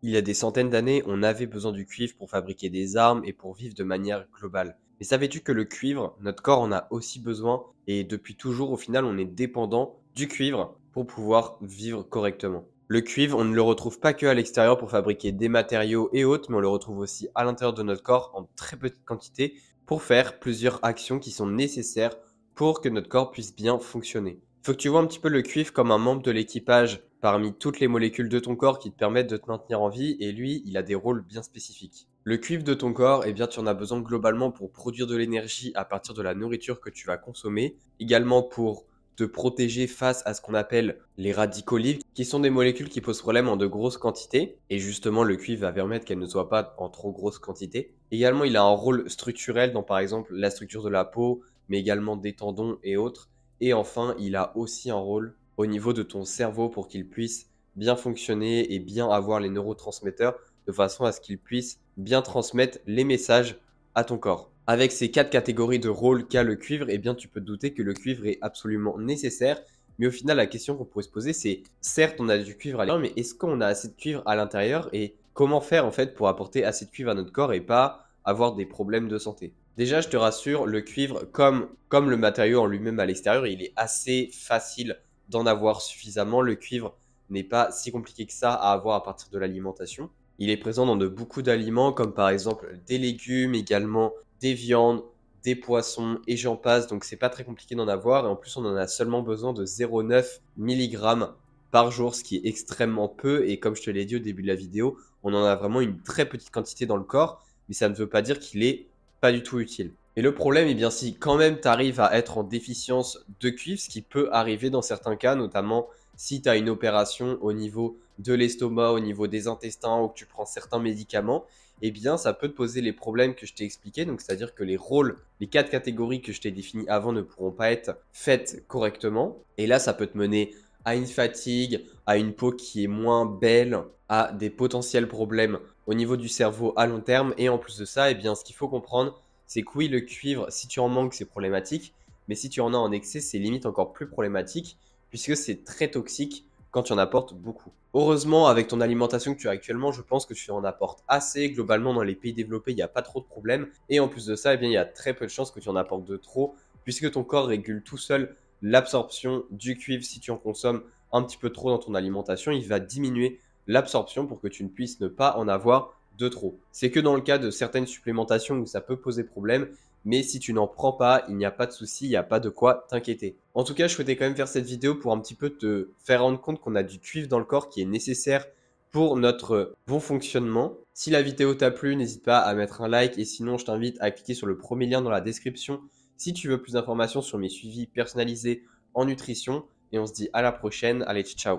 Il y a des centaines d'années, on avait besoin du cuivre pour fabriquer des armes et pour vivre de manière globale. Mais savais-tu que le cuivre, notre corps en a aussi besoin et depuis toujours, au final, on est dépendant du cuivre pour pouvoir vivre correctement. Le cuivre, on ne le retrouve pas que à l'extérieur pour fabriquer des matériaux et autres, mais on le retrouve aussi à l'intérieur de notre corps en très petite quantité pour faire plusieurs actions qui sont nécessaires pour que notre corps puisse bien fonctionner. Faut que tu vois un petit peu le cuivre comme un membre de l'équipage parmi toutes les molécules de ton corps qui te permettent de te maintenir en vie et lui, il a des rôles bien spécifiques. Le cuivre de ton corps, eh bien, tu en as besoin globalement pour produire de l'énergie à partir de la nourriture que tu vas consommer, également pour te protéger face à ce qu'on appelle les radicaux libres, qui sont des molécules qui posent problème en de grosses quantités, et justement le cuivre va permettre qu'elles ne soient pas en trop grosses quantités. Également, il a un rôle structurel dans par exemple la structure de la peau, mais également des tendons et autres. Et enfin, il a aussi un rôle au niveau de ton cerveau pour qu'il puisse bien fonctionner et bien avoir les neurotransmetteurs de façon à ce qu'il puisse bien transmettre les messages à ton corps. Avec ces 4 catégories de rôles qu'a le cuivre, eh bien, tu peux te douter que le cuivre est absolument nécessaire. Mais au final, la question qu'on pourrait se poser, c'est certes, on a du cuivre à l'intérieur, mais est-ce qu'on a assez de cuivre à l'intérieur et comment faire en fait pour apporter assez de cuivre à notre corps et pas avoir des problèmes de santé? Déjà, je te rassure, le cuivre, comme le matériau en lui-même à l'extérieur, il est assez facile d'en avoir suffisamment. Le cuivre n'est pas si compliqué que ça à avoir à partir de l'alimentation. Il est présent dans de beaucoup d'aliments, comme par exemple des légumes, également des viandes, des poissons et j'en passe. Donc c'est pas très compliqué d'en avoir. Et en plus, on en a seulement besoin de 0,9 mg par jour, ce qui est extrêmement peu. Et comme je te l'ai dit au début de la vidéo, on en a vraiment une très petite quantité dans le corps, mais ça ne veut pas dire qu'il est pas du tout utile. Et le problème, eh bien, si quand même tu arrives à être en déficience de cuivre, ce qui peut arriver dans certains cas, notamment si tu as une opération au niveau de l'estomac, au niveau des intestins ou que tu prends certains médicaments, eh bien, ça peut te poser les problèmes que je t'ai expliqués. Donc, c'est-à-dire que les rôles, les 4 catégories que je t'ai définies avant ne pourront pas être faites correctement. Et là, ça peut te mener à une fatigue, à une peau qui est moins belle, à des potentiels problèmes au niveau du cerveau à long terme. Et en plus de ça, eh bien, ce qu'il faut comprendre, c'est que oui, le cuivre, si tu en manques, c'est problématique. Mais si tu en as en excès, c'est limite encore plus problématique puisque c'est très toxique quand tu en apportes beaucoup. Heureusement, avec ton alimentation que tu as actuellement, je pense que tu en apportes assez. Globalement, dans les pays développés, il n'y a pas trop de problèmes. Et en plus de ça, eh bien, il y a très peu de chances que tu en apportes de trop, puisque ton corps régule tout seul l'absorption du cuivre. Si tu en consommes un petit peu trop dans ton alimentation, il va diminuer l'absorption pour que tu ne puisses ne pas en avoir de trop. C'est que dans le cas de certaines supplémentations où ça peut poser problème, mais si tu n'en prends pas, il n'y a pas de souci, il n'y a pas de quoi t'inquiéter. En tout cas, je souhaitais quand même faire cette vidéo pour un petit peu te faire rendre compte qu'on a du cuivre dans le corps qui est nécessaire pour notre bon fonctionnement. Si la vidéo t'a plu, n'hésite pas à mettre un like et sinon, je t'invite à cliquer sur le premier lien dans la description si tu veux plus d'informations sur mes suivis personnalisés en nutrition. Et on se dit à la prochaine. Allez, ciao!